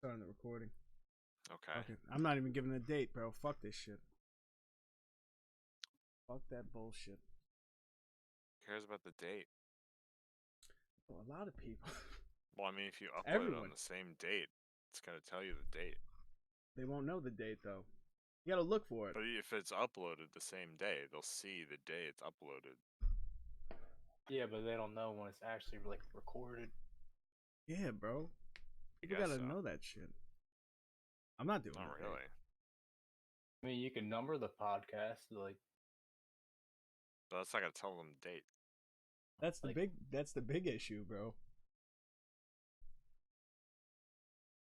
Starting the recording. Okay. Okay. I'm not even giving a date, bro. Fuck this shit. Fuck that bullshit. Who cares about the date? Well, a lot of people. Well, I mean, if you upload it Everyone. on the same date, it's going to tell you the date. They won't know the date, though. You gotta look for it. But if it's uploaded the same day, they'll see the day it's uploaded. Yeah, but they don't know when it's actually like recorded. Yeah, bro. You gotta know that shit. I'm not doing it. Not really. I mean, you can number the podcast, like. But that's not going to tell them the date. That's the big issue, bro.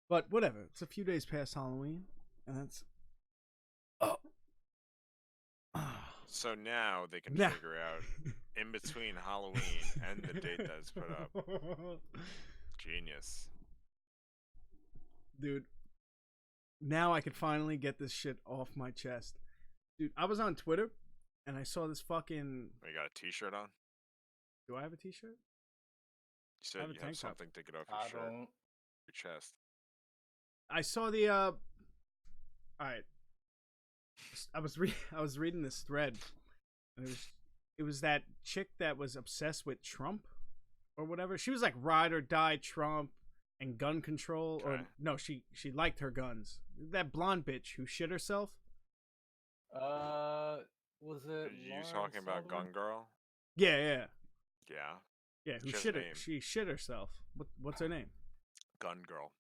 But whatever. It's a few days past Halloween, and that's. Oh. So now they can figure out in between Halloween and the date that is put up. Genius. Dude. Now I can finally get this shit off my chest. Dude, I was on Twitter and I saw this fucking. You got a t-shirt on? Do I have a t-shirt? You said you have something to get off your shirt. Your chest. I saw the Alright. I was reading this thread, and it was that chick that was obsessed with Trump or whatever. She was like ride or die Trump and gun control, or no, she liked her guns. That blonde bitch who shit herself. Was it? Are you talking about Gun Girl? Yeah. Yeah. Who she shit herself. What's her name? Gun Girl.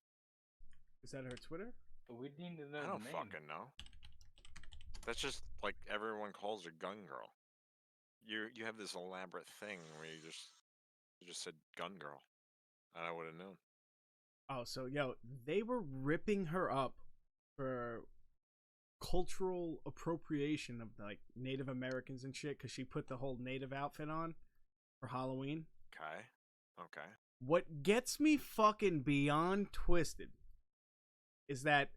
Is that her Twitter? We need to know. I don't fucking know. That's just like everyone calls her Gun Girl. You have this elaborate thing where you just said Gun Girl, and I would have known. Oh, so they were ripping her up for cultural appropriation of like Native Americans and shit because she put the whole Native outfit on for Halloween. Okay. What gets me fucking beyond twisted is that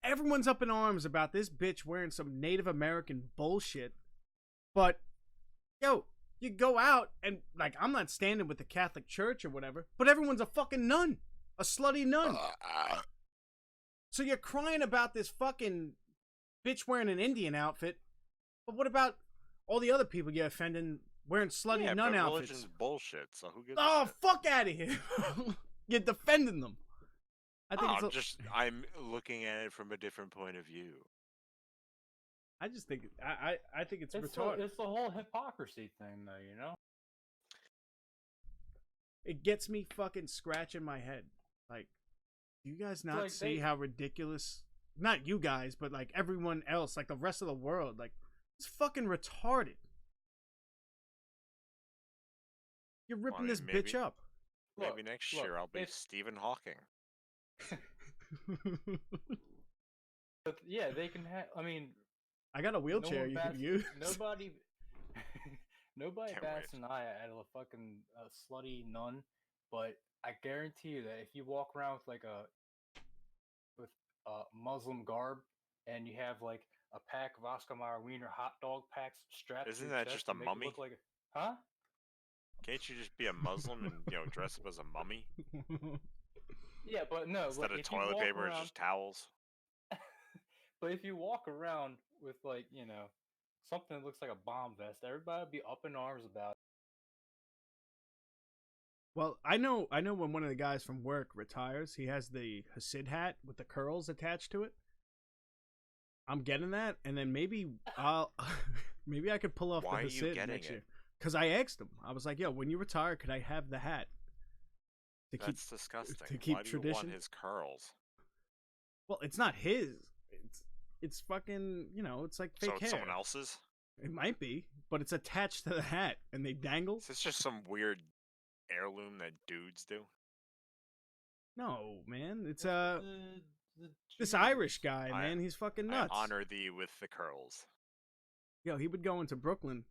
everyone's up in arms about this bitch wearing some Native American bullshit, but you go out and like I'm not standing with the Catholic Church or whatever, but everyone's a fucking nun, a slutty nun. So you're crying about this fucking bitch wearing an Indian outfit, but what about all the other people you're offending wearing slutty nun outfits? Religion's bullshit. So who gives a shit? Fuck out of here! You're defending them. I think I'm looking at it from a different point of view. I just think I think it's retarded. It's the whole hypocrisy thing, though. You know. It gets me fucking scratching my head. Like, do you guys not see how ridiculous? Not you guys, but like everyone else, like the rest of the world, like it's fucking retarded. You're ripping this bitch up. Maybe next year I'll be Stephen Hawking. But yeah, they can have. I mean, I got a wheelchair you can use. Nobody bats an eye at a fucking slutty nun, but I guarantee you that if you walk around with with Muslim garb and you have like a pack of Oscar Mayer Wiener hot dog packs strapped, isn't that just a mummy? Huh? Can't you just be a Muslim and dress up as a mummy? Yeah, but no. Instead of toilet paper, it's just towels. But if you walk around with something that looks like a bomb vest, everybody would be up in arms about it. Well, I know when one of the guys from work retires, he has the Hasid hat with the curls attached to it. I'm getting that, and then maybe maybe I could pull off the Hasid next year. Because I asked him, I was like, "Yo, when you retire, could I have the hat?" That's disgusting. To keep Why do tradition. You want his curls? Well, it's not his. It's fucking, it's like fake hair. So it's someone else's? It might be, but it's attached to the hat, and they dangle. Is this just some weird heirloom that dudes do? No, man. It's this Irish guy, man. He's fucking nuts. I honor thee with the curls. Yo, he would go into Brooklyn,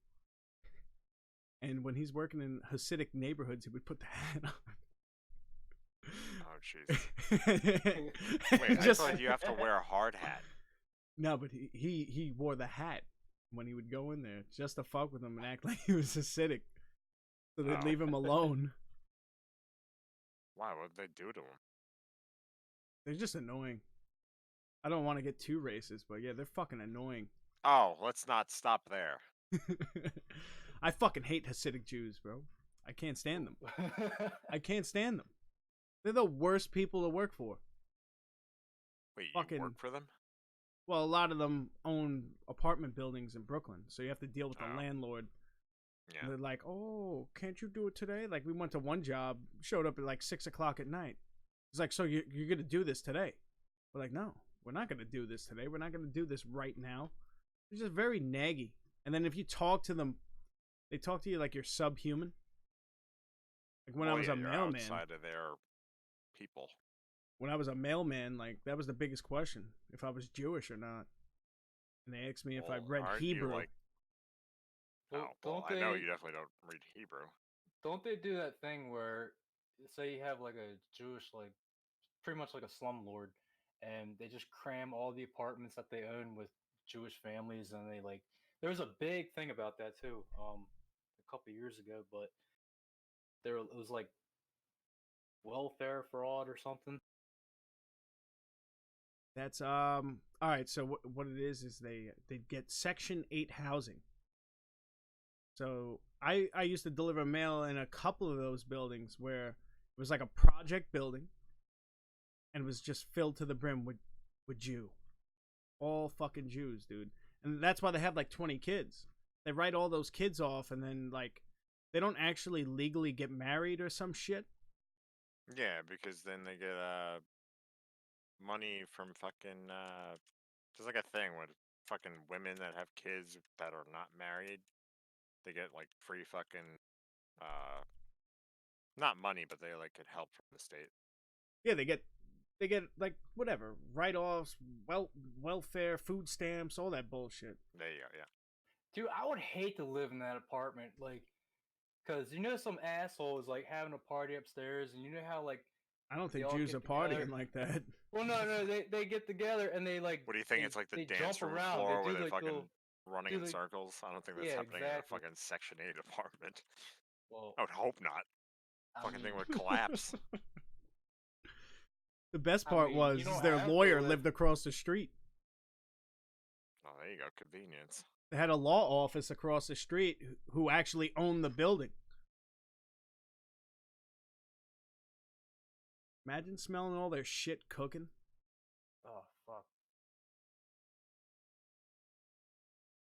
and when he's working in Hasidic neighborhoods, he would put the hat on. Oh, jeez. Wait, I thought you have to wear a hard hat. No, but he wore the hat when he would go in there just to fuck with him and act like he was Hasidic. So they'd leave him alone. Why? What did they do to him? They're just annoying. I don't want to get too racist, but yeah, they're fucking annoying. Oh, let's not stop there. I fucking hate Hasidic Jews, bro. I can't stand them. I can't stand them. They're the worst people to work for. Wait, Fucking- you work for them? Well, a lot of them own apartment buildings in Brooklyn, so you have to deal with the Oh. landlord. Yeah. And they're like, "Oh, can't you do it today?" Like, we went to one job, showed up at like 6 o'clock at night. He's like, "So you're gonna do this today?" We're like, "No, we're not gonna do this today. We're not gonna do this right now." They're just very naggy. And then if you talk to them, they talk to you like you're subhuman. Like when I was a you're mailman. outside of their people. When I was a mailman, like that was the biggest question, if I was Jewish or not. And they asked me if I Well, read aren't you, Hebrew. like- Well, well, I know you definitely don't read Hebrew. Don't they do that thing where, say you have like a Jewish, like, pretty much like a slumlord, and they just cram all the apartments that they own with Jewish families, and they like, there was a big thing about that too, a couple years ago, but it was like welfare fraud or something. That's all right. So what it is they get Section 8 housing. So I used to deliver mail in a couple of those buildings where it was like a project building, and it was just filled to the brim with Jew, all fucking Jews, dude. And that's why they have like 20 kids. They write all those kids off, and then like they don't actually legally get married or some shit. Yeah, because then they get money from fucking there's like a thing with fucking women that have kids that are not married. They get like free fucking not money, but they like get help from the state. Yeah, they get like whatever write-offs, welfare, food stamps, all that bullshit. There you go, yeah. Dude, I would hate to live in that apartment, like, cause some asshole is like having a party upstairs, and you know how like I don't they think all Jews get are partying together. like that. Well, no, they get together and they like. What do you think? They, It's like the they dance jump room around. floor They where do they're like fucking little, running do in like- circles? I don't think that's Yeah, happening in a exactly. fucking Section 8 apartment. Well, I would hope not. I Fucking thing mean, would collapse. The best I part mean, was you don't is their have to lawyer live- lived across the street. Oh, there you go. Convenience. They had a law office across the street who actually owned the building. Imagine smelling all their shit cooking. oh fuck.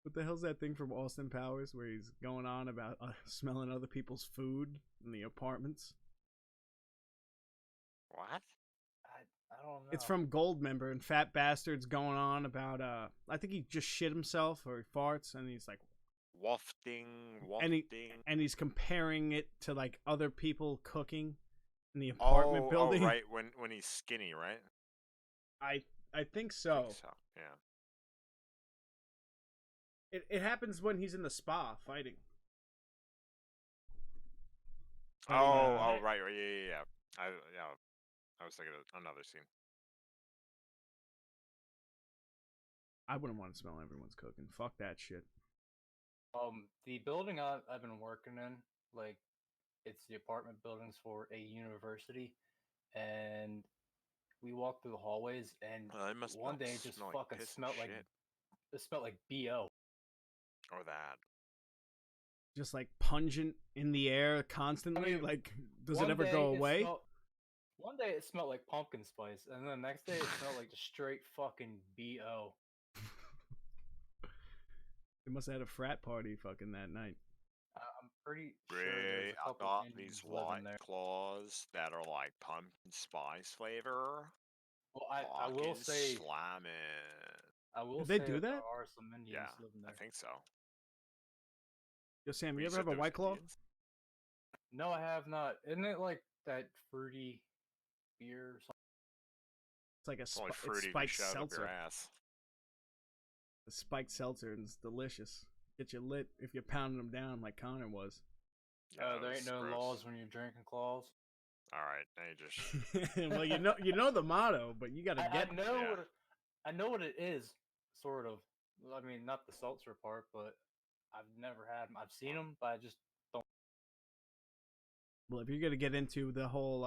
What the hell's that thing from Austin Powers where he's going on about smelling other people's food in the apartments? What? I don't know. It's from Goldmember, and Fat Bastard's going on about I think he just shit himself or he farts, and he's like, Wafting. and he's comparing it to like other people cooking in the apartment building. Oh, right. When he's skinny, right? I think I so. think so. Yeah. It happens when he's in the spa fighting. Oh, right. Yeah. I was thinking of another scene. I wouldn't want to smell everyone's cooking. Fuck that shit. The building I've been working in, like, it's the apartment buildings for a university, and we walked through the hallways, and It must one day it just smell like fucking piss and smelled like shit. it smelled like BO. Or that. Just like pungent in the air constantly. I mean, like, does it One ever day go away? One day it smelled like pumpkin spice, and then the next day it smelled like just straight fucking BO. They must have had a frat party fucking that night. I'm pretty sure Ray, there's a I couple got Indians these living white there. claws that are like pumpkin spice flavor. Well, I will Fucking say slamming. I will Did they say do that that? there are some Indians Yeah, living I there. think so. Yo, Sam, But you ever said have a there was White Claw? Indians? No, I have not. Isn't it like that fruity beer or something? It's like a It's only it's fruity if you spiked shove up seltzer. your ass. A spiked seltzer, and it's delicious. Get you lit if you're pounding them down like Connor was. Yeah, There that ain't was no gross. laws when you're drinking claws. All right, now you just Well, you know the motto, but you got to get. I know Yeah. I know what it is, sort of. I mean, not the seltzer part, but I've never had them. I've seen them, but I just don't. Well, if you're gonna get into the whole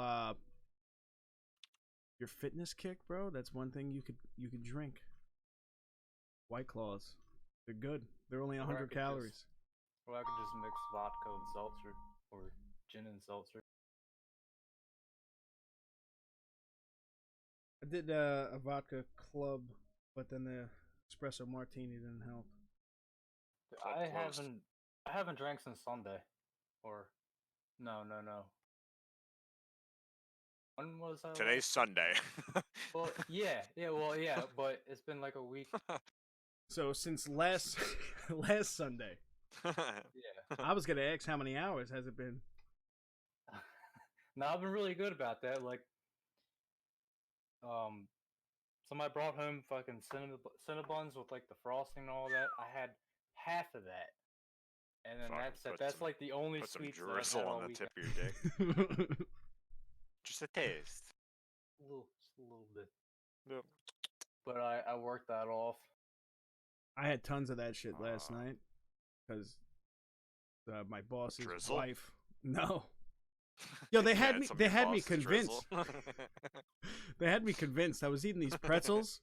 your fitness kick, bro, that's one thing you could drink. White Claws. They're good. They're only 100 calories. Or I could just mix vodka and seltzer, or gin and seltzer. I did a vodka club, but then the espresso martini didn't help. I haven't drank since Sunday, or no. When was I? Today's Sunday. Well, yeah, but it's been like a week. So since last Sunday, Yeah. I was gonna ask how many hours has it been. No, I've been really good about that. Like, somebody brought home fucking Cinnabons with like the frosting and all that. I had half of that, and then that's like the only Put some sweets drizzle that I've had all on the weekend. tip of your dick. Just a taste. Just a little bit. Yep. But I worked that off. I had tons of that shit last night because my boss's drizzle? wife. No. Yo, they had me. They had me convinced. They had me convinced. I was eating these pretzels.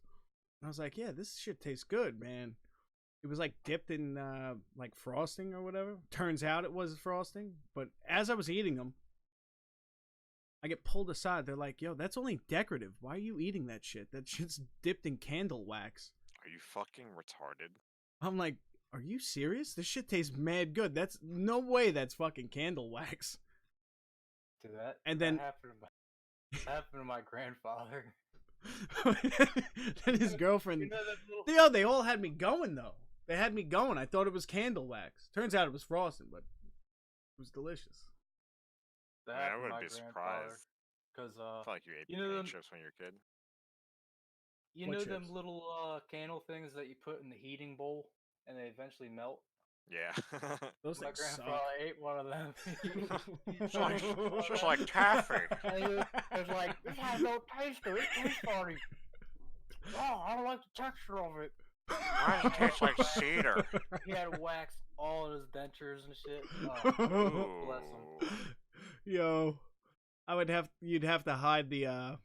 And I was like, "Yeah, this shit tastes good, man." It was like dipped in like frosting or whatever. Turns out it was frosting. But as I was eating them, I get pulled aside. They're like, "Yo, that's only decorative. Why are you eating that shit? That shit's dipped in candle wax." Are you fucking retarded? I'm like, "Are you serious? This shit tastes mad good. That's no way. That's fucking candle wax." To that, And then happened to my grandfather. Then his girlfriend. You know that little... Yo, they all had me going though. They had me going. I thought it was candle wax. Turns out it was frosting, but it was delicious. I wouldn't be surprised. Because I feel like you ate you know potato them, chips when you were a kid. you What know chips? them little candle things that you put in the heating bowl and they eventually melt. Yeah. Those My things suck. grandfather ate one of them. It's just like taffy. It's like, this has no taste to it. It tastes funny. Oh, I don't like the texture of it. Why does it taste like cedar? He had wax all in his dentures and shit. Oh, bless him. Yo, you'd have to hide the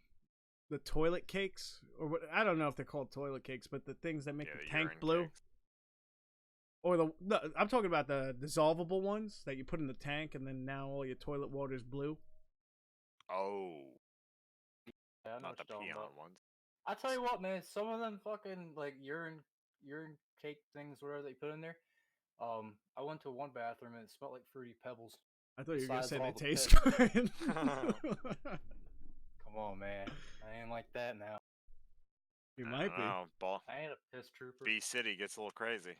toilet cakes or what? I don't know if they're called toilet cakes, but the things that make the tank urine blue. cakes. Or I'm talking about the dissolvable ones that you put in the tank, and then now all your toilet water is blue. Oh, Yeah, I know not the what you're talking peon about. ones. I tell you what, man, some of them fucking like urine cake things, whatever they put in there. I went to one bathroom and it smelled like Fruity Pebbles. I thought you were gonna Besides say they all the taste piss. good. Come on, man, I ain't like that now. You might be. I ain't a piss trooper. B City gets a little crazy.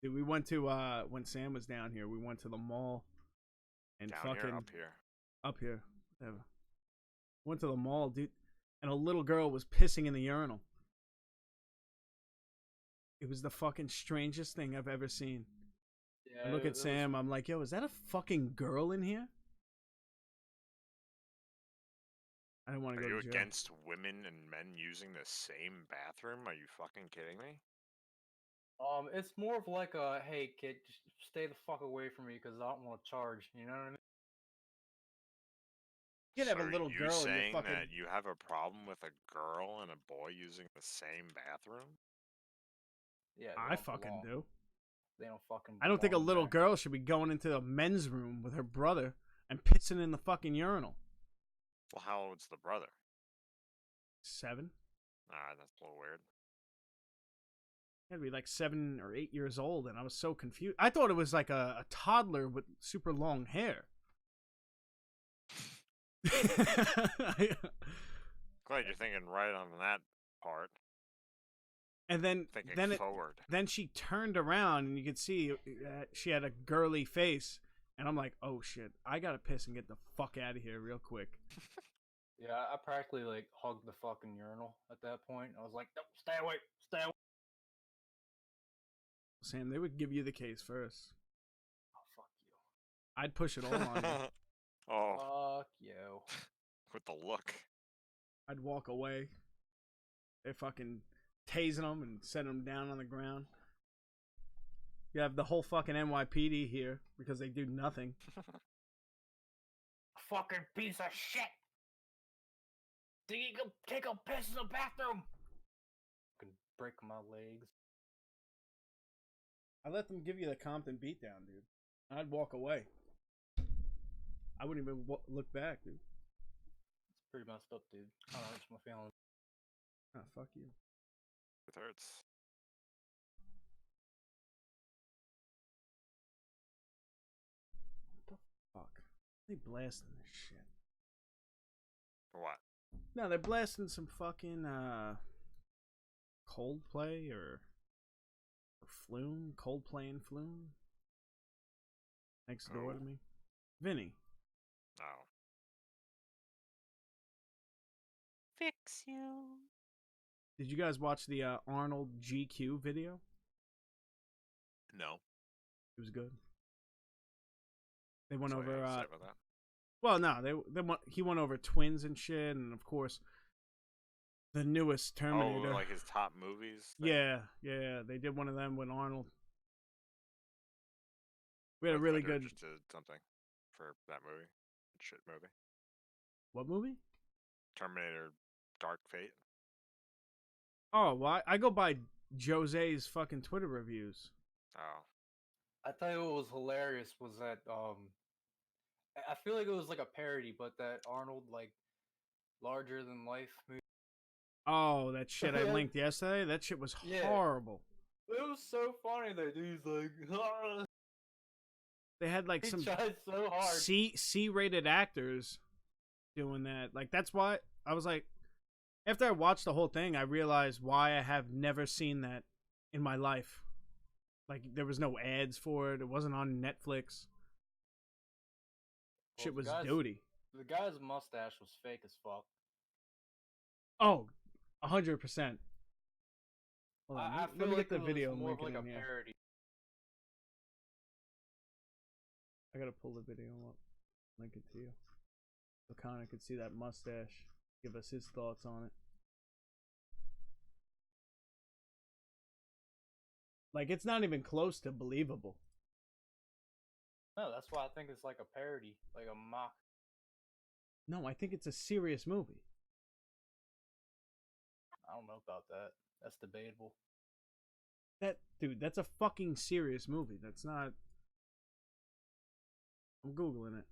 Dude, we went to when Sam was down here. We went to the mall and Down fucking here, up here. Up here, whatever. Went to the mall, dude, and a little girl was pissing in the urinal. It was the fucking strangest thing I've ever seen. Yeah, I look at Sam, I'm like, yo, is that a fucking girl in here? I don't want to go to Are you jail. against women and men using the same bathroom? Are you fucking kidding me? It's more of like a, hey kid, just stay the fuck away from me because I don't want to charge. You know what I mean? You could have So a little are you girl in your saying fucking. that you have a problem with a girl and a boy using the same bathroom? Yeah, I fucking do. They don't fucking. I don't think a belong little there. girl should be going into the men's room with her brother and pissing in the fucking urinal. Well, how old's the brother? 7. Alright, that's a little weird. He had to be like 7 or 8 years old, and I was so confused. I thought it was like a toddler with super long hair. Glad you're thinking right on that part. And then Thinking forward. Then she turned around, and you could see she had a girly face. And I'm like, oh shit, I gotta piss and get the fuck out of here real quick. Yeah, I practically like hugged the fucking urinal at that point. I was like, no, stay away, stay away. Sam, they would give you the case first. Oh, fuck you. I'd push it all on you. Oh, Fuck you. with the look. I'd walk away. They're fucking tasing them and setting them down on the ground. You have the whole fucking NYPD here because they do nothing. Fucking piece of shit. Take a piss in the bathroom. I can break my legs. I let them give you the Compton beatdown, dude. I'd walk away. I wouldn't even look back, dude. It's pretty messed up, dude. Kind of hurts my feelings. Ah, fuck you. It hurts. What the fuck? They blasting this shit. What? No, they're blasting some fucking Coldplay or Flume. Coldplay and Flume. Next door to me. Vinny. Oh. Fix you. Did you guys watch the Arnold GQ video? No. It was good. They went So over. what do you have to say about that? Well, no, he went over Twins and shit, and of course, the newest Terminator. Oh, like his top movies? Thing? Yeah. They did one of them with Arnold. We had a I really thought they good. just did something for that movie. Shit movie. What movie? Terminator Dark Fate. Oh, well, I go by Jose's fucking Twitter reviews. Oh. I thought what was hilarious was that I feel like it was like a parody, but that Arnold like larger than life movie. Oh, that shit I linked yesterday. That shit was horrible. It was so funny that dude's like. They had like He some tried so hard. C-rated actors doing that. Like that's why I was like, after I watched the whole thing, I realized why I have never seen that in my life. Like there was no ads for it. It wasn't on Netflix. Well, Shit was the duty. The guy's mustache was fake as fuck. Oh, 100%. Hold on, I let feel me like get the it video was and more link of it like in a here. parody. I gotta pull the video up, link it to you, so Connor could see that mustache, give us his thoughts on it. Like it's not even close to believable. No, that's why I think it's like a parody, like a mock. No, I think it's a serious movie. I don't know about that. That's debatable. Dude, that's a fucking serious movie. That's not. I'm Googling it.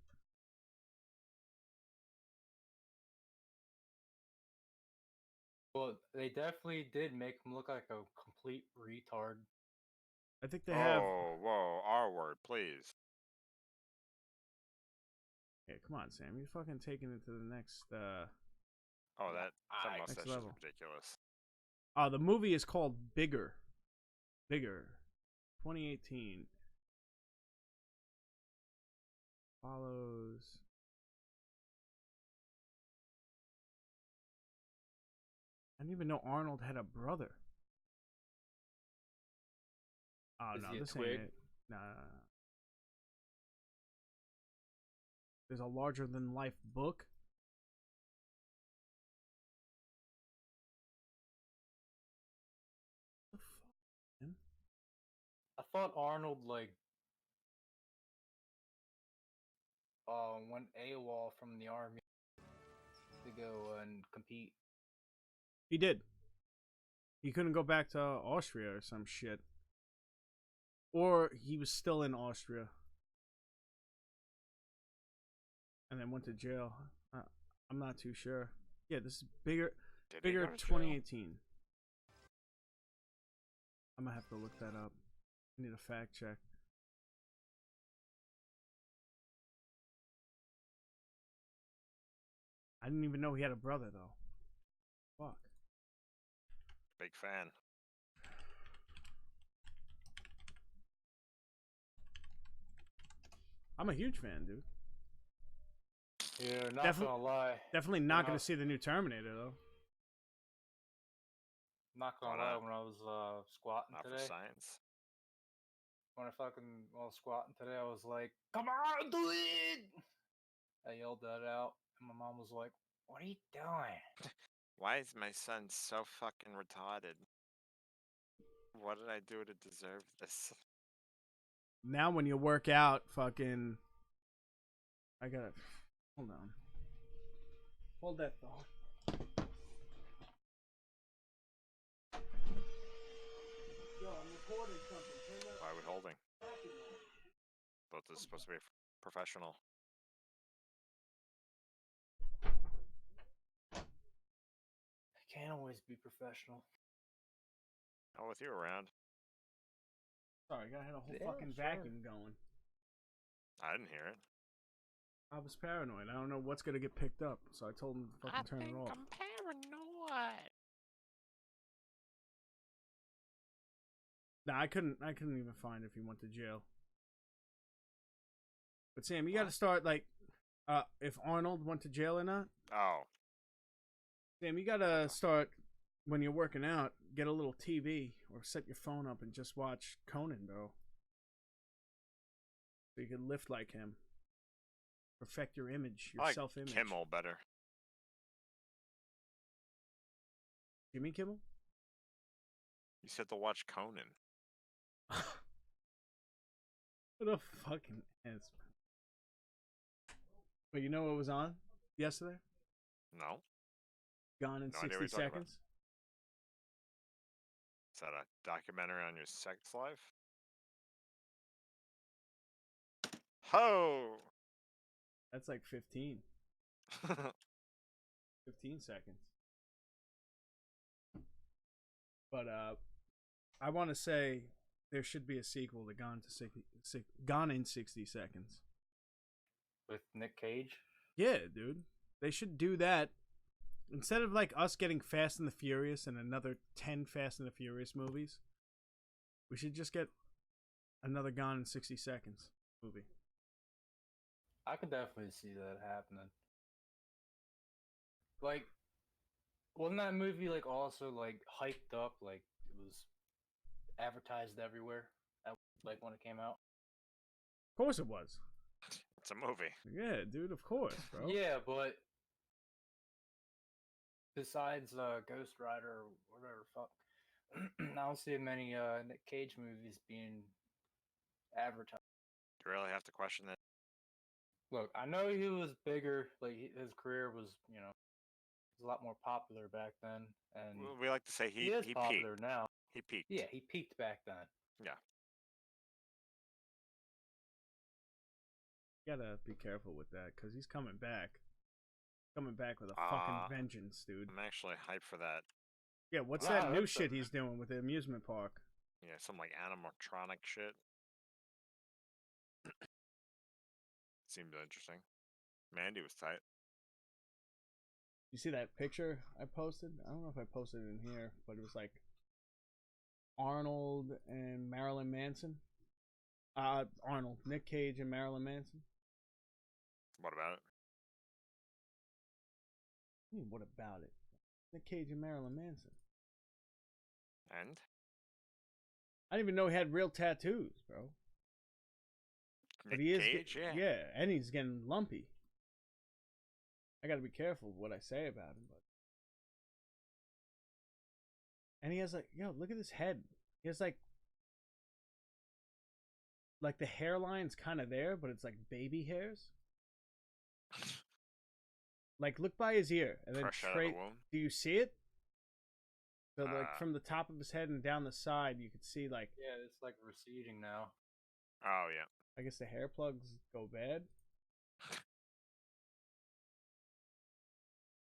Well, they definitely did make him look like a complete retard. I think they have. Whoa, R word, please. Yeah, come on, Sam. You're fucking taking it to the next. Oh, that Next mustache is level. ridiculous. The movie is called Bigger. 2018. Follows. I didn't even know Arnold had a brother. Oh, Is no, he a this twig? ain't it. Nah. There's a larger than life book. What the fuck, man? I thought Arnold like went AWOL from the army to go and compete. He did. He couldn't go back to Austria or some shit. Or he was still in Austria. And then went to jail. I'm not too sure. Yeah, this is Bigger Did he Bigger go to jail? 2018. I'm gonna have to look that up. I need a fact check. I didn't even know he had a brother though. Fuck. Big fan. I'm a huge fan, dude. Yeah, not Definitely- gonna lie. Definitely not Yeah. gonna see the new Terminator though. Not Why gonna lie. not? When I was squatting Not for today, science. when I fucking was squatting today, I was like, "Come on, do it!" I yelled that out, and my mom was like, "What are you doing?" Why is my son so fucking retarded? What did I do to deserve this? Now when you work out, fucking I gotta hold on. Hold that thought. Why are we holding? Thought this is supposed to be professional. I can't always be professional. Oh, with you around. Sorry, I gotta have a whole Yeah, fucking sure. vacuum going. I didn't hear it. I was paranoid. I don't know what's gonna get picked up, so I told him to fucking turn it off. I'm paranoid. Nah, I couldn't even find if he went to jail. But Sam, you gotta start like, if Arnold went to jail or not. Oh. Sam, you gotta start when you're working out. Get a little TV or set your phone up and just watch Conan, bro. So you can lift like him. Perfect your image, your I like self-image. Kimmel better. Jimmy Kimmel? You said to watch Conan. What a fucking ass. But you know what was on yesterday? No. Gone in No idea 60 what you're talking about. seconds. Is that a documentary on your sex life? Ho! That's like 15 seconds. But I want to say there should be a sequel to Gone in 60 Seconds. With Nick Cage? Yeah, dude. They should do that. Instead of like us getting Fast and the Furious and another 10 Fast and the Furious movies, we should just get another Gone in 60 Seconds movie. I could definitely see that happening. Like, wasn't that movie like also like hyped up? Like it was advertised everywhere. Like when it came out. Of course it was. It's a movie. Yeah, dude, of course, bro. Yeah, but besides Ghost Rider or whatever fuck, I don't see many Nick Cage movies being advertised. You really have to question it. Look, I know he was bigger. Like his career was, was a lot more popular back then, and We like to say he he is peaked. popular now. He peaked. Yeah, he peaked back then. Yeah. You gotta be careful with that, because he's coming back. Coming back with a fucking vengeance, dude. I'm actually hyped for that. Yeah, what's Wow, that new that's shit he's doing with the amusement park? Yeah, some like animatronic shit. Seemed interesting. Mandy was tight. You see that picture I posted? I don't know if I posted it in here, but it was like Arnold and Marilyn Manson. Arnold, Nick Cage and Marilyn Manson. What about it? What about it? Nick Cage and Marilyn Manson. And? I didn't even know he had real tattoos, bro. Nick But he is, Cage, yeah. yeah, and he's getting lumpy. I gotta be careful what I say about him, but. And he has like, look at his head. He has like the hairline's kind of there, but it's like baby hairs. Like, look by his ear, and then Fresh out of the womb. Do you see it? So, like, from the top of his head and down the side, you could see, like... Yeah, it's, like, receding now. Oh, yeah. I guess the hair plugs go bad.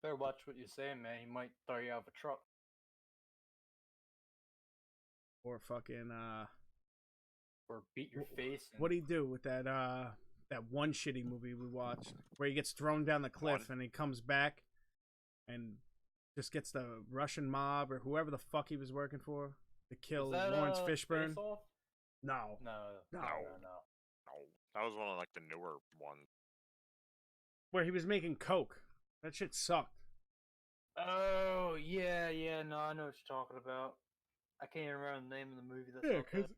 Better watch what you're saying, man. He might throw you out of a truck. Or fucking, Or beat your face. What'd he do with that, that one shitty movie we watched where he gets thrown down the cliff and he comes back and just gets the Russian mob or whoever the fuck he was working for to kill Lawrence Fishburne? No. No. That was one of like the newer ones. Where he was making coke. That shit sucked. Oh, yeah, no, I know what you're talking about. I can't even remember the name of the movie. That's because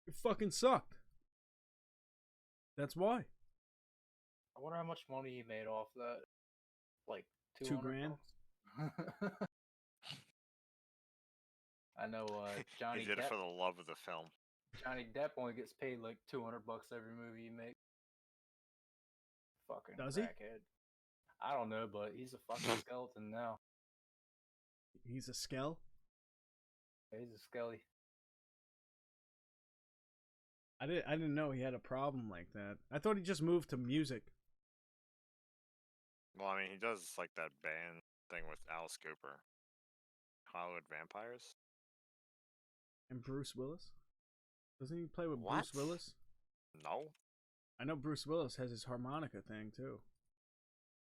it fucking sucked. That's why. I wonder how much money he made off that. Like $2,000. I know Johnny He did Depp, it for the love of the film. Johnny Depp only gets paid like $200 every movie he makes. Fucking Does he? crackhead. I don't know, but he's a fucking skeleton now. He's a skell? He's a skelly. I didn't know he had a problem like that. I thought he just moved to music. Well, I mean, he does like that band thing with Alice Cooper, Hollywood Vampires. And Bruce Willis? Doesn't he play with What? Bruce Willis? No. I know Bruce Willis has his harmonica thing too.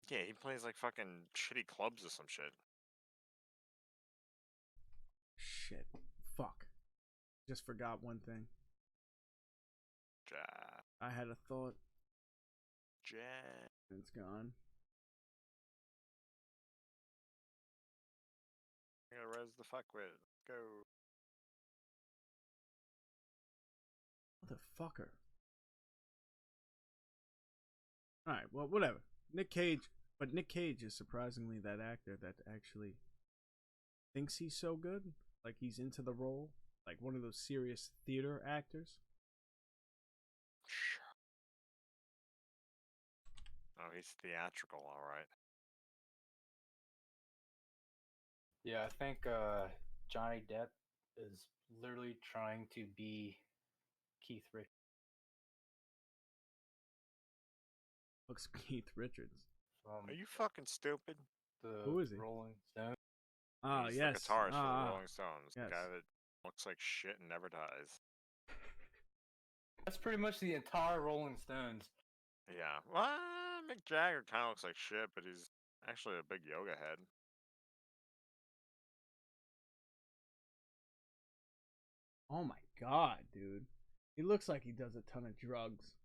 Yeah, he plays like fucking shitty clubs or some shit. Shit. Fuck. Just forgot one thing. I had a thought. And it's gone. I'm gonna res the fuck with. Go. Motherfucker. Alright, well, whatever. Nick Cage. But Nick Cage is surprisingly that actor that actually thinks he's so good. Like he's into the role. Like one of those serious theater actors. Sure. Oh, he's theatrical, alright. Yeah, I think Johnny Depp is literally trying to be Keith Richards. Looks Keith Richards. Are you fucking stupid? The Who is he? Rolling Stone. Ah, He's yes. the guitarist for the Rolling Stones. yes. The guy that looks like shit and never dies. That's pretty much the entire Rolling Stones. Yeah. Well, Mick Jagger kind of looks like shit, but he's actually a big yoga head. Oh my god, dude. He looks like he does a ton of drugs.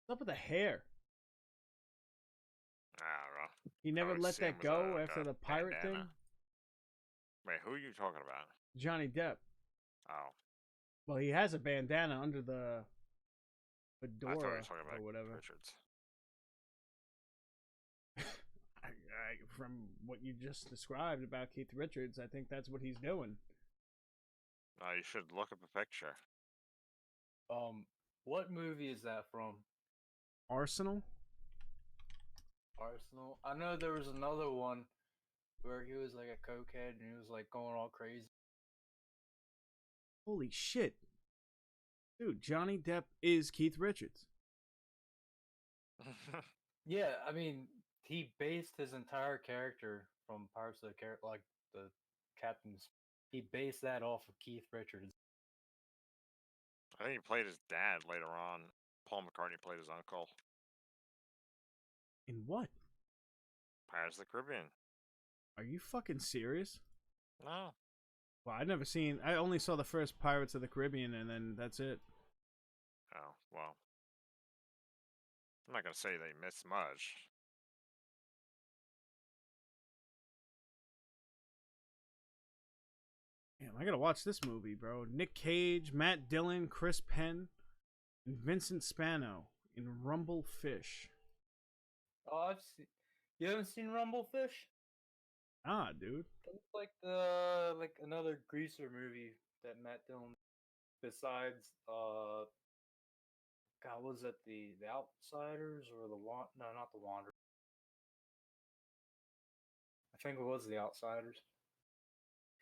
What's up with the hair? I don't know. He never would let see him that as go a after the pirate bandana. thing? Wait, who are you talking about? Johnny Depp. Oh. Well, he has a bandana under the I thought you fedora were talking about or whatever. Richards. From what you just described about Keith Richards, I think that's what he's doing. Oh, you should look up a picture. What movie is that from? Arsenal? Arsenal. I know there was another one where he was like a cokehead and he was like going all crazy. Holy shit. Dude, Johnny Depp is Keith Richards. Yeah, I mean, he based his entire character from Pirates of the Caribbean, like the captains. He based that off of Keith Richards. I think he played his dad later on. Paul McCartney played his uncle. In what? Pirates of the Caribbean. Are you fucking serious? No. Well, I only saw the first Pirates of the Caribbean and then that's it. Oh, well. I'm not going to say they missed much. Damn, I gotta watch this movie, bro. Nick Cage, Matt Dillon, Chris Penn, and Vincent Spano in Rumble Fish. Oh, I've seen. You haven't seen Rumblefish? Ah, dude. It's like another greaser movie that Matt Dillon. Besides, God, was it the Outsiders or the No, not the Wanderers. I think it was the Outsiders.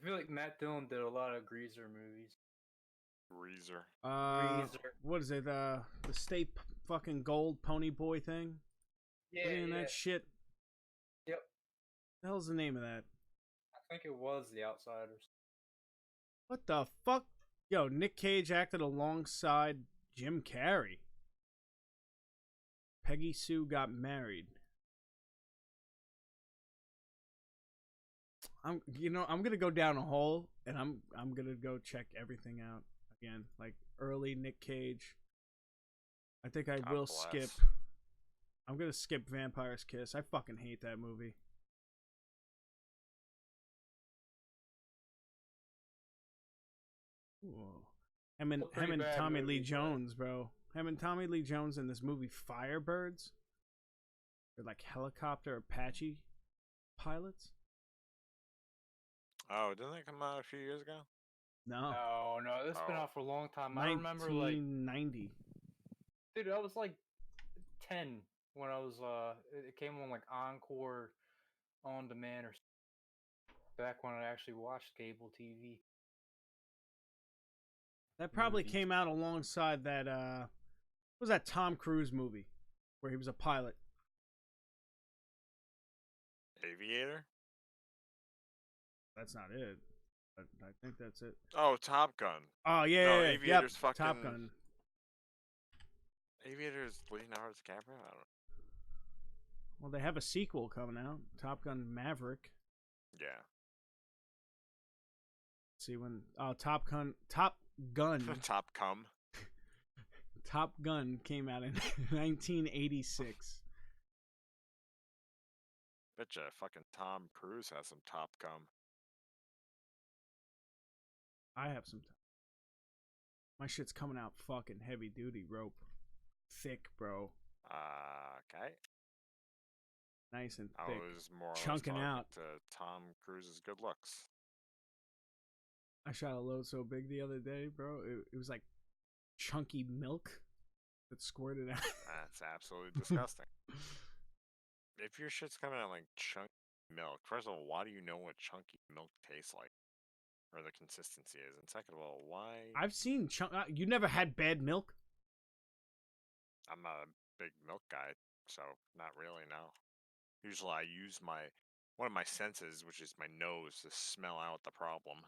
I feel like Matt Dillon did a lot of greaser movies. Greaser. Greaser. What is it? The state fucking gold pony boy thing? Yeah, And that shit. Yep. The hell's the name of that? I think it was the Outsiders. What the fuck? Yo, Nick Cage acted alongside Jim Carrey. Peggy Sue got married. I'm gonna go down a hole and I'm gonna go check everything out again. Like early Nick Cage. I think I will skip. I'm gonna skip Vampire's Kiss. I fucking hate that movie. Whoa. Him and Tommy Lee Jones, bro. Him and Tommy Lee Jones in this movie Firebirds. They're like helicopter Apache pilots. Oh, didn't that come out a few years ago? No. No, this has been out for a long time. I remember 1990. Dude, I was like 10 when I was it came on like Encore on demand or back when I actually watched cable TV. That probably Movies. came out alongside that. What was that Tom Cruise movie where he was a pilot? Aviator? That's not it. But I think that's it. Oh, Top Gun. Oh yeah, No, yeah, yeah. Aviator's Yep, fucking... Top Gun. Aviator's Leonardo DiCaprio? I don't know. Well, they have a sequel coming out, Top Gun Maverick. Yeah. See when Top Gun Top Cum. Top Gun came out in 1986. Betcha fucking Tom Cruise has some Top Cum. I have some time. My shit's coming out fucking heavy duty rope. Thick, bro. Okay. Nice and I thick. was more or less Chunking talking out. to Tom Cruise's good looks. I shot a load so big the other day, bro. It was like chunky milk that squirted out. That's absolutely disgusting. If your shit's coming out like chunky milk, first of all, why do you know what chunky milk tastes like? Or the consistency is? And second of all, why? I've seen you never had bad milk? I'm not a big milk guy, so not really, no. Usually I use one of my senses, which is my nose, to smell out the problem.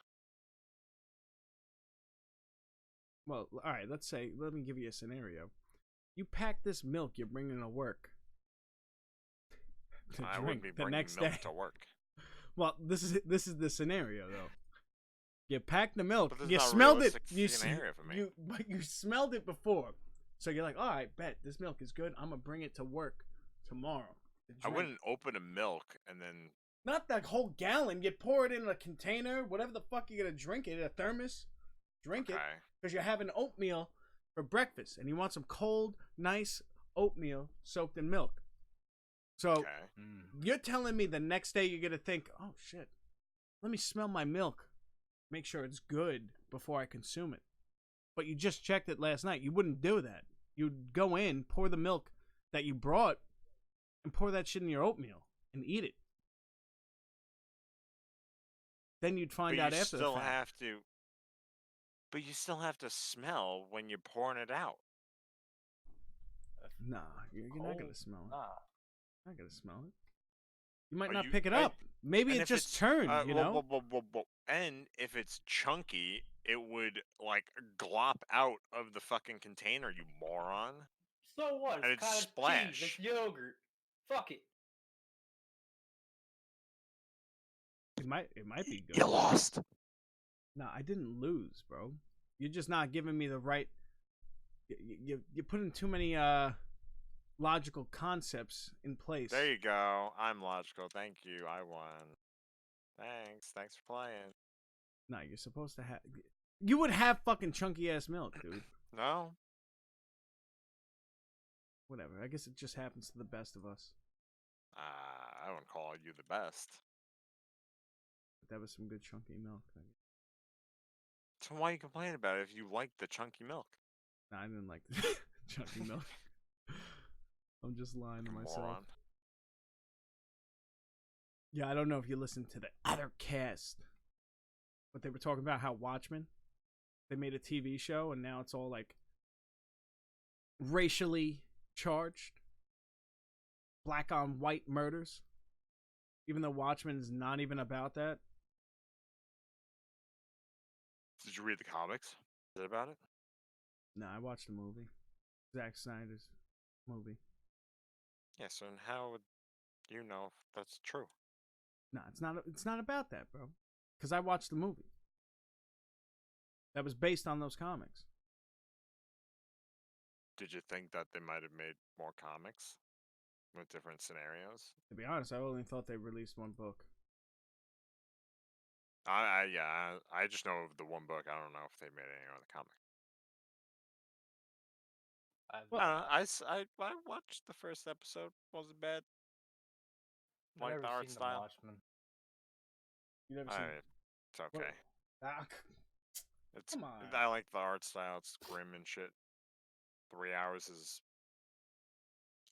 Well, all right, let me give you a scenario. You pack this milk you're bringing to work. To I drink wouldn't be the bringing next milk day. to work. Well, this is the scenario though. You packed the milk. But this You is not a smelled it. realistic scenario for me. But you smelled it before, so you're like, all right, bet this milk is good. I'm gonna bring it to work tomorrow. to I drink." wouldn't open a milk and then... Not the whole gallon. You pour it in a container, whatever the fuck you're gonna drink it, a thermos. Drink it Okay. because you're having oatmeal for breakfast, and you want some cold, nice oatmeal soaked in milk. So Okay. you're telling me the next day you're gonna think, oh shit, let me smell my milk, make sure it's good before I consume it. But you just checked it last night. You wouldn't do that. You'd go in, pour the milk that you brought, and pour that shit in your oatmeal and eat it. Then you'd find But out you after the still fact. have to... But you still have to smell when you're pouring it out. Nah, you're not gonna smell it. Nah. You're not gonna smell it. You might Are not you- pick it are- up. Maybe And it if just it's, turned, you know? And if it's chunky, it would, like, glop out of the fucking container, you moron. So what? And It's it's cottage splash. cheese. It's yogurt. Fuck it. It might be good. You lost. No, I didn't lose, bro. You're just not giving me the right. You're putting too many logical concepts in place. There you go. I'm logical. Thank you. I won. Thanks for playing. No, you're supposed to have. You would have fucking chunky ass milk, dude. No? Whatever. I guess it just happens to the best of us. I wouldn't call you the best. But that was some good chunky milk. So why are you complaining about it if you like the chunky milk? No, I didn't like the chunky milk. I'm just lying to You myself. moron. Yeah, I don't know if you listened to the other cast, but they were talking about how Watchmen, they made a TV show and now it's all like racially charged, black on white murders, even though Watchmen's not even about that. Did you read the comics? Is it about it? No, I watched the movie, Zack Snyder's movie. Yeah, so then how would you know if that's true? No, it's not about that, bro. Because I watched the movie. That was based on those comics. Did you think that they might have made more comics with different scenarios? To be honest, I only thought they released one book. I just know of the one book. I don't know if they made any other comic. I watched the first episode. Wasn't bad. I've Like never the art seen style. Watchmen. You never seen? It's okay. Ah, It's come on. I like the art style. It's grim and shit. 3 hours is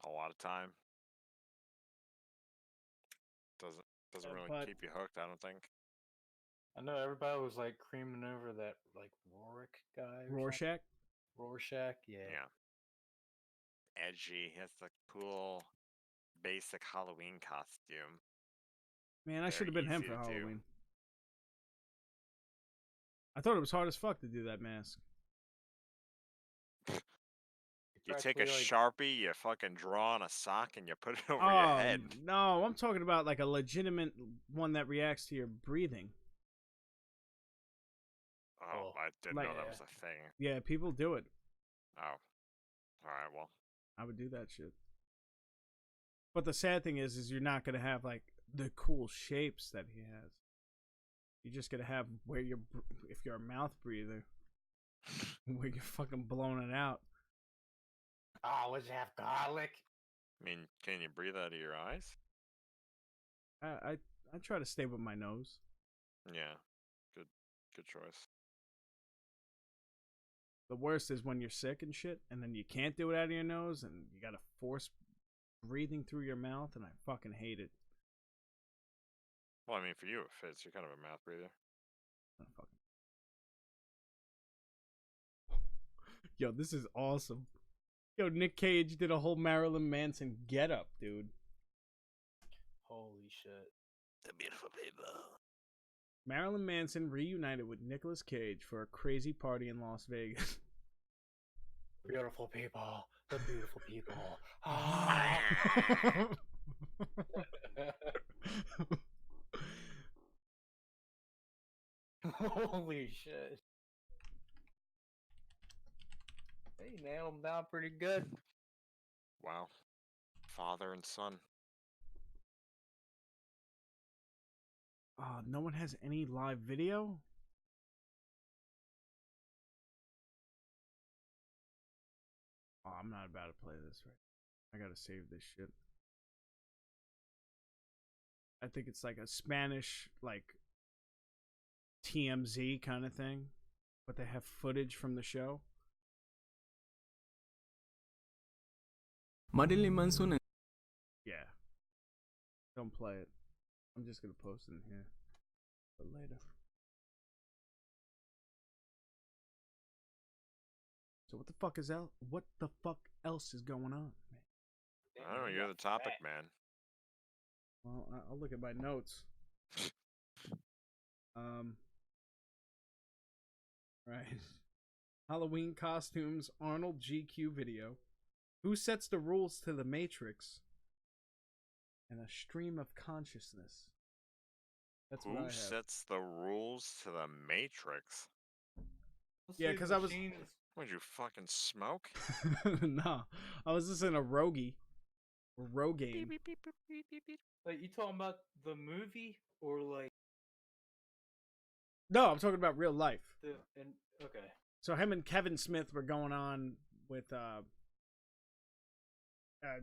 a lot of time. Doesn't really But- keep you hooked, I don't think. I know everybody was like creaming over that like Rorik guy. Rorschach. Rorschach, yeah. Yeah. Edgy. He has the cool, basic Halloween costume. Man, I Very should have been him easy for to do. Halloween. I thought it was hard as fuck to do that mask. You take a Practically, like, Sharpie, you fucking draw on a sock, and you put it over Oh your head. no, I'm talking about like a legitimate one that reacts to your breathing. Oh, I didn't like- know that was a thing. Yeah, people do it. Oh. Alright, well. I would do that shit. But the sad thing is you're not gonna have like the cool shapes that he has. You're just gonna have where you're, if you're a mouth breather, where you're fucking blowing it out. oh, would you have garlic? I mean, can you breathe out of your eyes? I try to stay with my nose. Yeah. Good choice. The worst is when you're sick and shit, and then you can't do it out of your nose, and you gotta force breathing through your mouth, and I fucking hate it. Well, I mean, for you it fits. You're kind of a mouth breather. Oh, fuck. Yo, this is awesome. Yo, Nick Cage did a whole Marilyn Manson getup, dude. Holy shit. The beautiful people. Marilyn Manson reunited with Nicolas Cage for a crazy party in Las Vegas. Beautiful people. The beautiful people. Holy shit. They nailed him down pretty good. Wow. Father and son. No one has any live video? Oh, I'm not about to play this right. I gotta save this shit. I think it's like a Spanish, like, TMZ kind of thing. But they have footage from the show. Marilyn Manson. Yeah. Don't play it. I'm just gonna post it in here. But later. So what the fuck is out? What the fuck else is going on, man? I don't know. You're the topic man. Well, I'll look at my notes. Right. Halloween costumes, Arnold GQ video. Who sets the rules to the Matrix? And a stream of consciousness. That's what I Who have. sets the rules to the Matrix? Yeah, 'cause I was- Would you fucking smoke? No, I was listening to Rogie. Or Rogaine. Like, you talking about the movie or like No, I'm talking about real life. okay. So him and Kevin Smith were going on with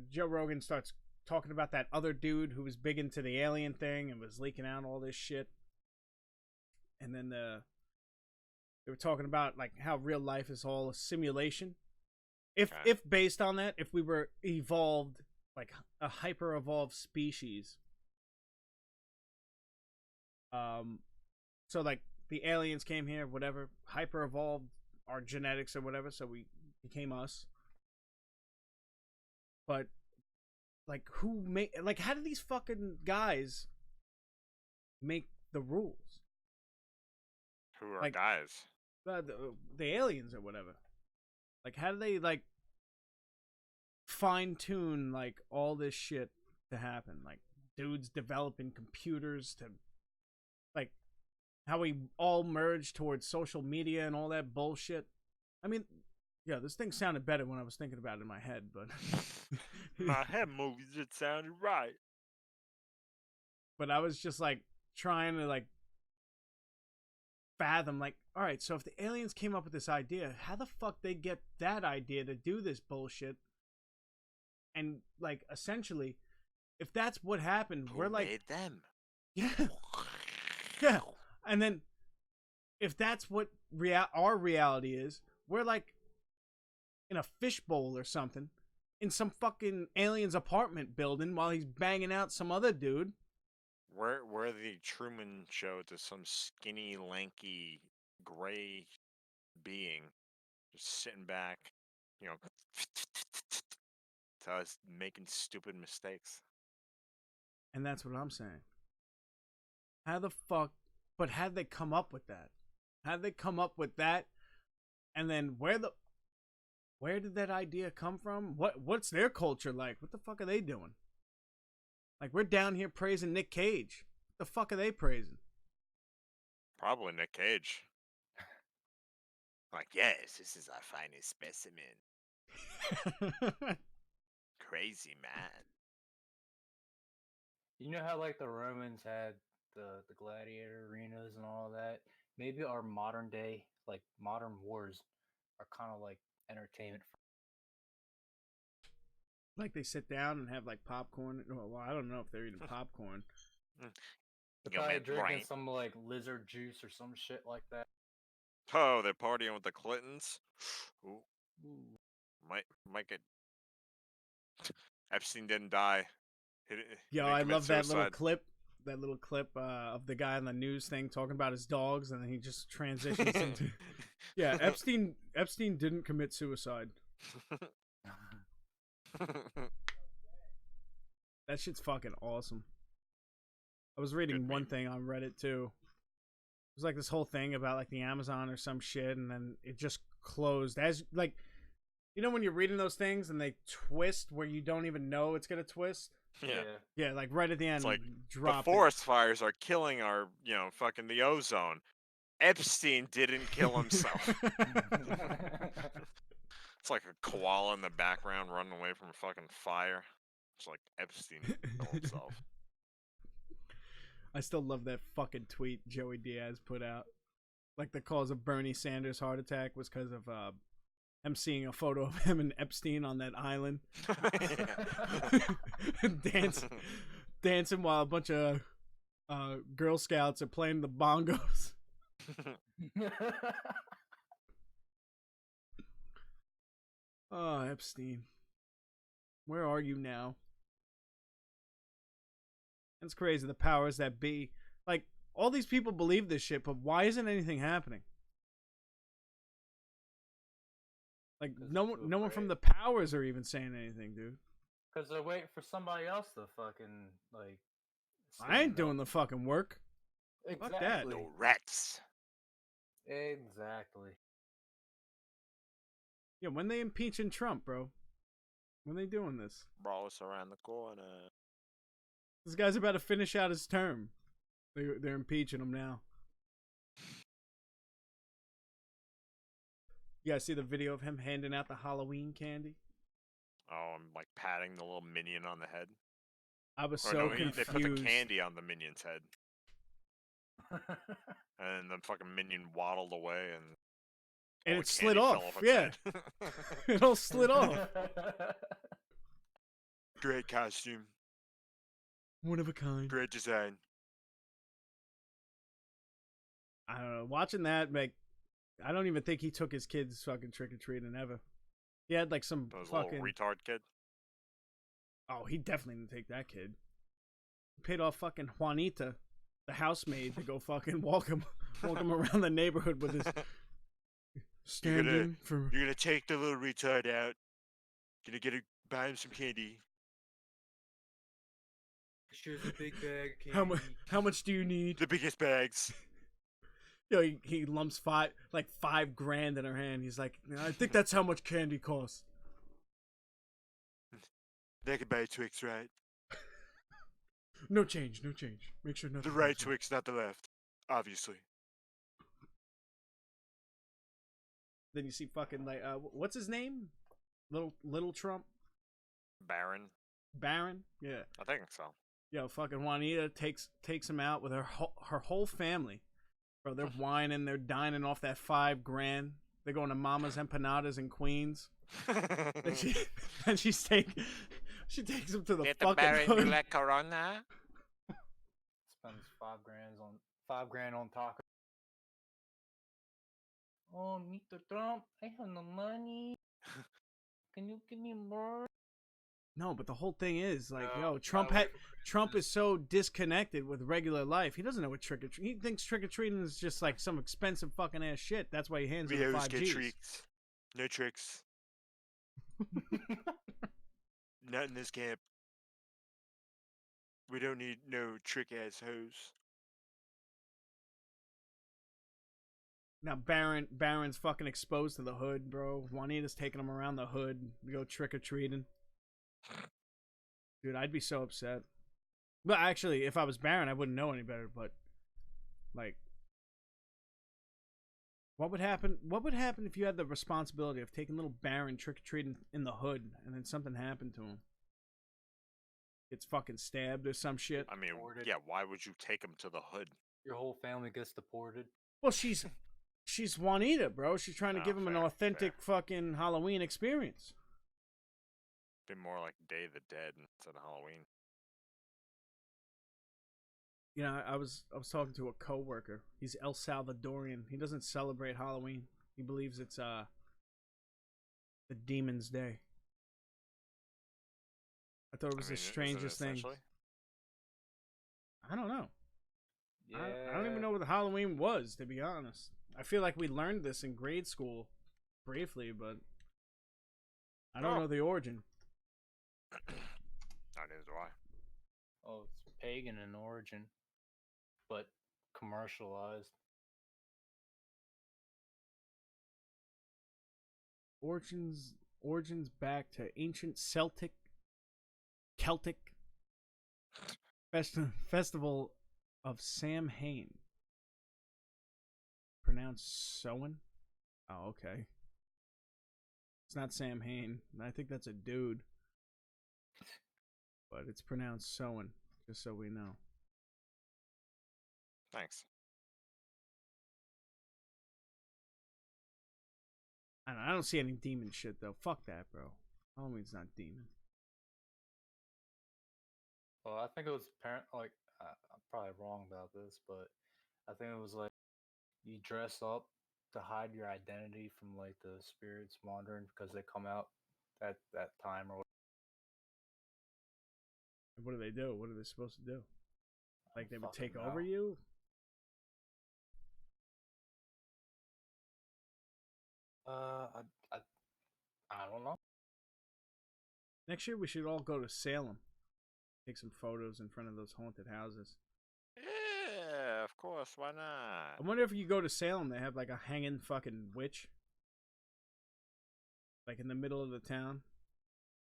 Joe Rogan starts talking about that other dude who was big into the alien thing and was leaking out all this shit. And then they were talking about like how real life is all a simulation. If based on that, if we were evolved like a hyper evolved species, so like the aliens came here, whatever, hyper evolved our genetics or whatever, so we became us. But like, who make, like, how do these fucking guys make the rules? Who are like, guys? The aliens or whatever. Like, how do they like fine tune like all this shit to happen? Like, dudes developing computers to like how we all merge towards social media and all that bullshit. I mean, yeah, this thing sounded better when I was thinking about it in my head, but My head movies just sounded right. but I was just like trying to like fathom, like, all right, so if the aliens came up with this idea, how the fuck they get that idea to do this bullshit? And like, essentially, if that's what happened, Who we're like, made them? yeah, yeah. And then if that's what our reality is, we're like in a fishbowl or something in some fucking alien's apartment building while he's banging out some other dude. We're the Truman Show to some skinny, lanky, gray being just sitting back, you know, to us making stupid mistakes. And that's what I'm saying. How the fuck? But how'd they come up with that? How'd they come up with that? And then where did that idea come from? What's their culture like? What the fuck are they doing? Like, we're down here praising Nick Cage. What the fuck are they praising? Probably Nick Cage. Like, yes, this is our finest specimen. Crazy man. You know how like the Romans had the gladiator arenas and all that? Maybe our modern day, like modern wars, are kind of like entertainment. Like, they sit down and have like popcorn. Well, I don't know if they're eating popcorn. They're Yo, probably man, drinking right. some like lizard juice or some shit like that. Oh, they're partying with the Clintons. Ooh, might get. Epstein didn't die. He Yo, didn't I commit love that little suicide. clip. That little clip of the guy on the news thing talking about his dogs, and then he just transitions into. Yeah, Epstein didn't commit suicide. That shit's fucking awesome. I was reading Good one meme. thing on Reddit too. It was like this whole thing about like the Amazon or some shit, and then it just closed. As like, you know when you're reading those things and they twist where you don't even know it's gonna twist. Yeah. Yeah, like right at the end, It's like drop the forest fires are killing our, fucking the ozone. Epstein didn't kill himself. It's like a koala in the background running away from a fucking fire. It's like Epstein didn't kill himself. I still love that fucking tweet Joey Diaz put out. Like, the cause of Bernie Sanders' heart attack was because of him seeing a photo of him and Epstein on that island. Dancing while a bunch of Girl Scouts are playing the bongos. Oh, Epstein. Where are you now? It's crazy, the powers that be. Like, all these people believe this shit, but why isn't anything happening? Like, no one from the powers are even saying anything, dude. Because they're waiting for somebody else to fucking, like... I ain't doing the fucking work. Exactly. Fuck that. No rats. Exactly. Yeah, when they impeaching Trump, bro? When they doing this? Bro, it's around the corner. This guy's about to finish out his term. They're impeaching him now. You guys see the video of him handing out the Halloween candy? Oh, I'm like patting the little minion on the head. I was Or so no, confused. they put the candy on the minion's head. And the fucking minion waddled away and it slid off. Yeah. It all slid off. Great costume. One of a kind. Great design. I don't know. Watching that, I don't even think he took his kids fucking trick-or-treating ever. He had like some Those fucking... little retard kid. Oh, he definitely didn't take that kid. He paid off fucking Juanita, the housemaid, to go fucking walk him around the neighborhood with his... You're gonna take the little retard out. Buy him some candy. Here's a big bag of candy. How much do you need? The biggest bags. Yo, he lumps $5,000 in her hand. He's like, I think that's how much candy costs. They can buy a Twix, right? No change. Make sure nothing. The right Twix, not the left. Obviously. Then you see fucking like what's his name? Little Trump? Baron. Yeah. I think so. Yo, fucking Juanita takes him out with her whole family. Bro, they're whining, they're dining off that $5,000. They're going to Mama's Empanadas in Queens. and she takes him to the Get fucking the Baron hood. like Corona. Spends $5,000 on tacos. Oh, Mr. Trump, I have no money. Can you give me more? No, but the whole thing is like, No, yo, Trump gotta wait for Trump is so disconnected with regular life. He doesn't know what trick or treat. He thinks trick or treating is just like some expensive fucking ass shit. That's why he hands We her the always 5 get Gs. tricks. No tricks. Not in this camp. We don't need no trick ass hoes. Now Baron's fucking exposed to the hood, bro. Juanita's taking him around the hood to go trick or treating. Dude, I'd be so upset. Well, actually, if I was Baron, I wouldn't know any better. But like, what would happen? What would happen if you had the responsibility of taking little Baron trick or treating in the hood, and then something happened to him? Gets fucking stabbed or some shit. I mean, Deported. yeah, why would you take him to the hood? Your whole family gets deported. Well, she's Juanita, bro. She's trying to give him an Fair, authentic fucking Halloween experience. Be more like Day of the Dead instead of Halloween. You know, I was talking to a coworker. He's El Salvadorian. He doesn't celebrate Halloween. He believes it's the Demon's Day. I thought it was the strangest thing. I don't know. Yeah. I don't even know what the Halloween was, to be honest. I feel like we learned this in grade school briefly, but I don't know the origin. Neither do I. Oh, it's pagan in origin, but commercialized. Origins back to ancient Celtic festival of Samhain. Pronounced Samhain? Oh, okay. It's not Sam Hain. I think that's a dude. But it's pronounced Samhain, just so we know. Thanks. I don't see any demon shit, though. Fuck that, bro. Halloween's not demon. Well, I think it was like I'm probably wrong about this, but I think it was like you dress up to hide your identity from like the spirits wandering because they come out at that time or. What do they do? What are they supposed to do? Like they would Fucking take know. over you? I don't know. Next year we should all go to Salem. Take some photos in front of those haunted houses. Yeah, of course. Why I not? wonder if you go to Salem, they have like a hanging fucking witch. Like in the middle of the town.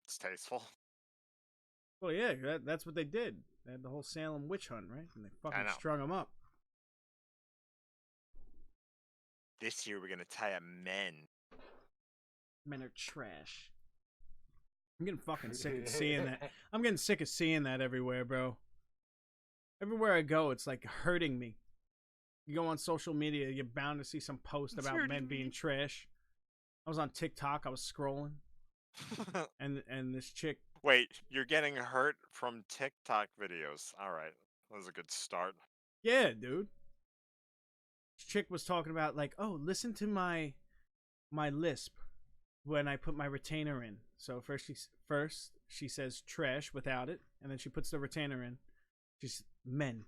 It's tasteful. Well, yeah, that's what they did. They had the whole Salem witch hunt, right? And they fucking know. strung them up. This year we're gonna tie up men. Men are trash. I'm getting fucking sick of seeing that. I'm getting sick of seeing that everywhere, bro. Everywhere I go, it's like hurting me. You go on social media, you're bound to see some post It's about men hurting being me. trash. I was on TikTok, I was scrolling, and this chick. Wait, you're getting hurt from TikTok videos. All right, that was a good start. Yeah, dude. This chick was talking about like, oh, listen to my lisp when I put my retainer in. So first she says trash without it, and then she puts the retainer in. She's men.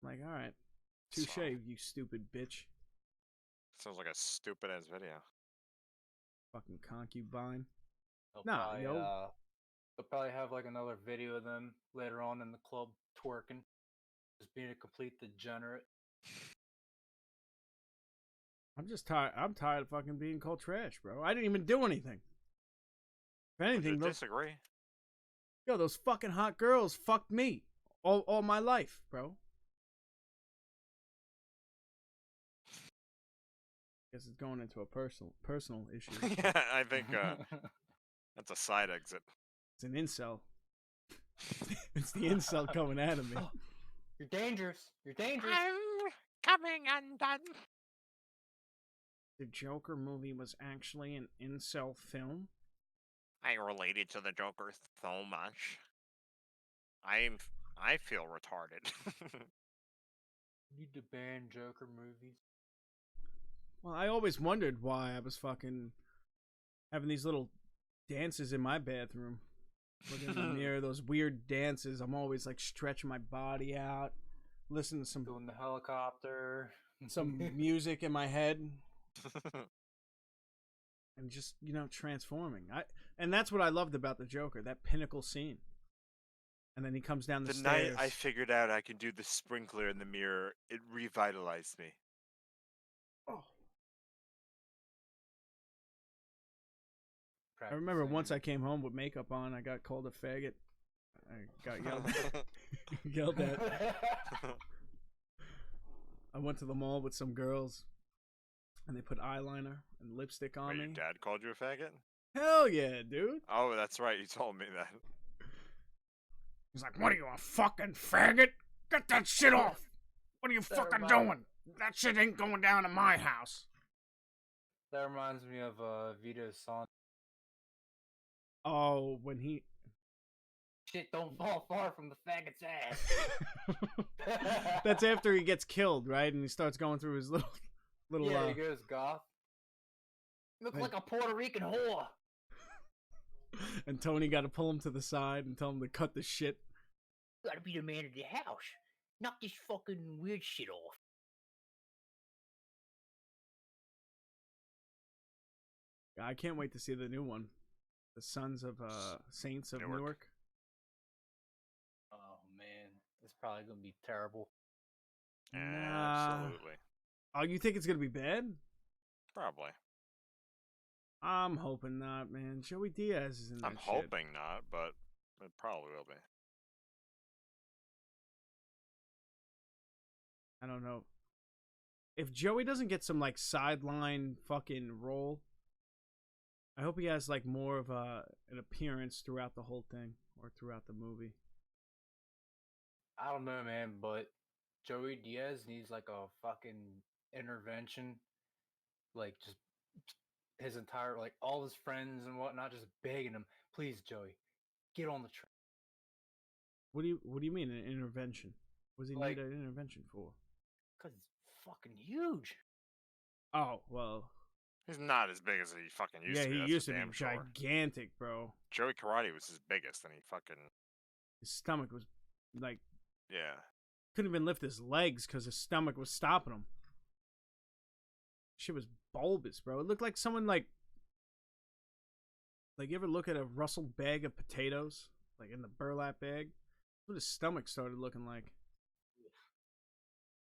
I'm like, all right, touche, So- you stupid bitch, Sounds like a stupid ass video. fucking concubine. They'll Nah, probably, yo. They'll probably have like another video of them later on in the club twerking, just being a complete degenerate. I'm just tired. I'm tired of fucking being called trash, bro. I didn't even do anything. If anything, I those disagree. those fucking hot girls fucked me all my life, bro. Guess it's going into a personal issue. Yeah, I think that's a side exit. It's an incel. It's the incel coming out of me. Oh, you're dangerous. You're dangerous. I'm coming undone. The Joker movie was actually an incel film. I related to the Joker so much. I feel retarded. Need to ban Joker movies. Well, I always wondered why I was fucking having these little dances in my bathroom. Looking in the mirror, those weird dances. I'm always like stretching my body out, listening to Doing the helicopter. some music in my head, and just transforming. And that's what I loved about the Joker, that pinnacle scene. And then he comes down the stairs. The night I figured out I could do the sprinkler in the mirror, it revitalized me. Oh. I remember once I came home with makeup on, I got called a faggot. I got yelled at. I went to the mall with some girls, and they put eyeliner and lipstick on me. Your dad called you a faggot? Hell yeah, dude. Oh, that's right. You told me that. He's like, what are you, a fucking faggot? Get that shit off. What are you fucking doing? That shit ain't going down in my house. That reminds me of Vito's song. Oh, when he... Shit don't fall far from the faggot's ass. That's after he gets killed, right? And he starts going through his little... Yeah, he goes goth. Look like a Puerto Rican whore. And Tony got to pull him to the side and tell him to cut the shit. You gotta be the man of the house. Knock this fucking weird shit off. I can't wait to see the new one. The Sons of Saints of Newark. Oh, man. It's probably gonna be terrible. Absolutely. Oh, you think it's gonna be bad? Probably. I'm hoping not, man. Joey Diaz is in that I'm hoping not, but it probably will be. I don't know. If Joey doesn't get some like sideline fucking role, I hope he has like more of an appearance throughout the whole thing or throughout the movie. I don't know, man, but Joey Diaz needs like a fucking intervention. Like just his entire, like all his friends and whatnot, just begging him, please, Joey, get on the train. What do you mean an intervention? What does he need an intervention for? Because it's fucking huge. Oh, well. He's not as big as he fucking used to be. Yeah, he used to be sure. gigantic, bro. Joey Karate was his biggest, and he fucking... His stomach was, like... Yeah. Couldn't even lift his legs because his stomach was stopping him. Shit was bulbous, bro. It looked like someone, like... Like, you ever look at a rustled bag of potatoes? Like, in the burlap bag? That's what his stomach started looking like.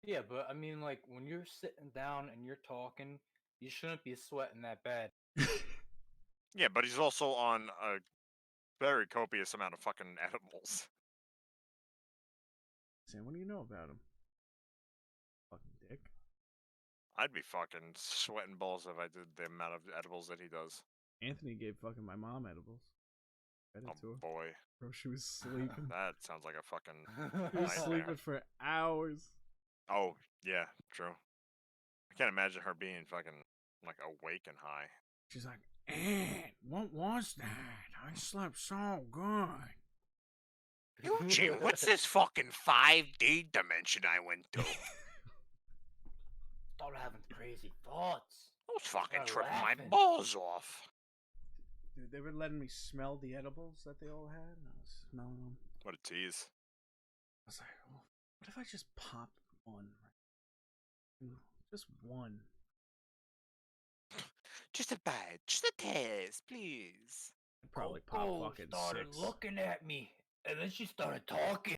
Yeah, but I mean, like, when you're sitting down and you're talking, you shouldn't be sweating that bad. Yeah, but he's also on a very copious amount of fucking edibles. Sam, what do you know about him? Fucking dick. I'd be fucking sweating balls if I did the amount of edibles that he does. Anthony gave fucking my mom edibles. Oh, boy. Bro, she was sleeping. That sounds like a fucking She was sleeping for hours. Oh, yeah, true. I can't imagine her being fucking, like, awake and high. She's like, Aunt, what was that? I slept so good. Eugene, what's this fucking 5D dimension I went to? Started having crazy thoughts. I was fucking tripping my balls off. Dude, they were letting me smell the edibles that they all had, and I was smelling them. What a tease. I was like, oh, what if I just popped one? Just one. Just a bite, just a taste, please. I'd probably pop fucking started 6. looking at me, and then she started talking.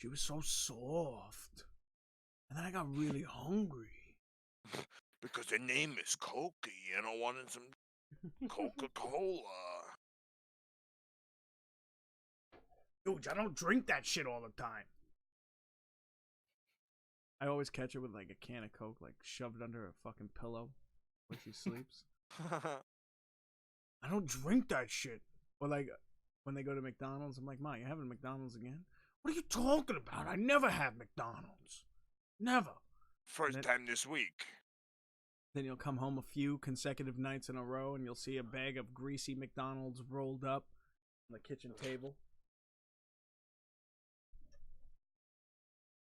She was so soft. And then I got really hungry. Because her name is Cokie, and I wanted some Coca-Cola. Dude, I don't drink that shit all the time. I always catch her with like a can of Coke, like shoved under her fucking pillow when she sleeps. I don't drink that shit. Or like when they go to McDonald's, I'm like, Ma, you having McDonald's again? What are you talking about? I never have McDonald's. Never. First time this week. Then you'll come home a few consecutive nights in a row and you'll see a bag of greasy McDonald's rolled up on the kitchen table.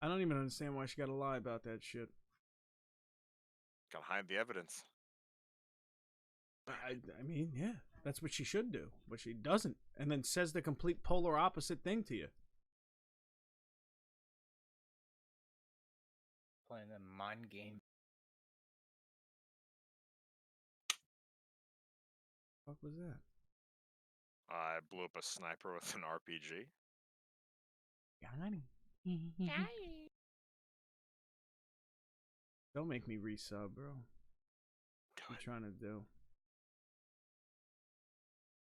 I don't even understand why she gotta lie about that shit. Gotta hide the evidence. I mean, yeah, that's what she should do, but she doesn't, and then says the complete polar opposite thing to you. Playing a mind game. What was that? I blew up a sniper with an RPG. Don't make me resub, bro. What you trying to do?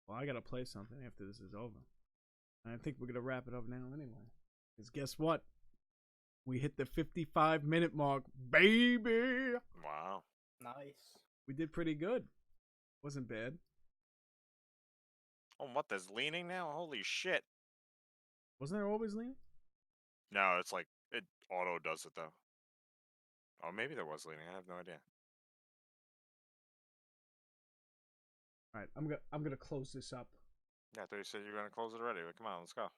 Well, I gotta play something after this is over. And I think we're gonna wrap it up now anyway. Because guess what? We hit the 55-minute mark, baby! Wow. Nice. We did pretty good. Wasn't bad. Oh, what? There's leaning now? Holy shit. Wasn't there always leaning? No, it's like, it auto does it, though. Oh, maybe there was leaning. I have no idea. Alright, I'm gonna close this up. Yeah, I thought you said you were going to close it already. Come on, let's go.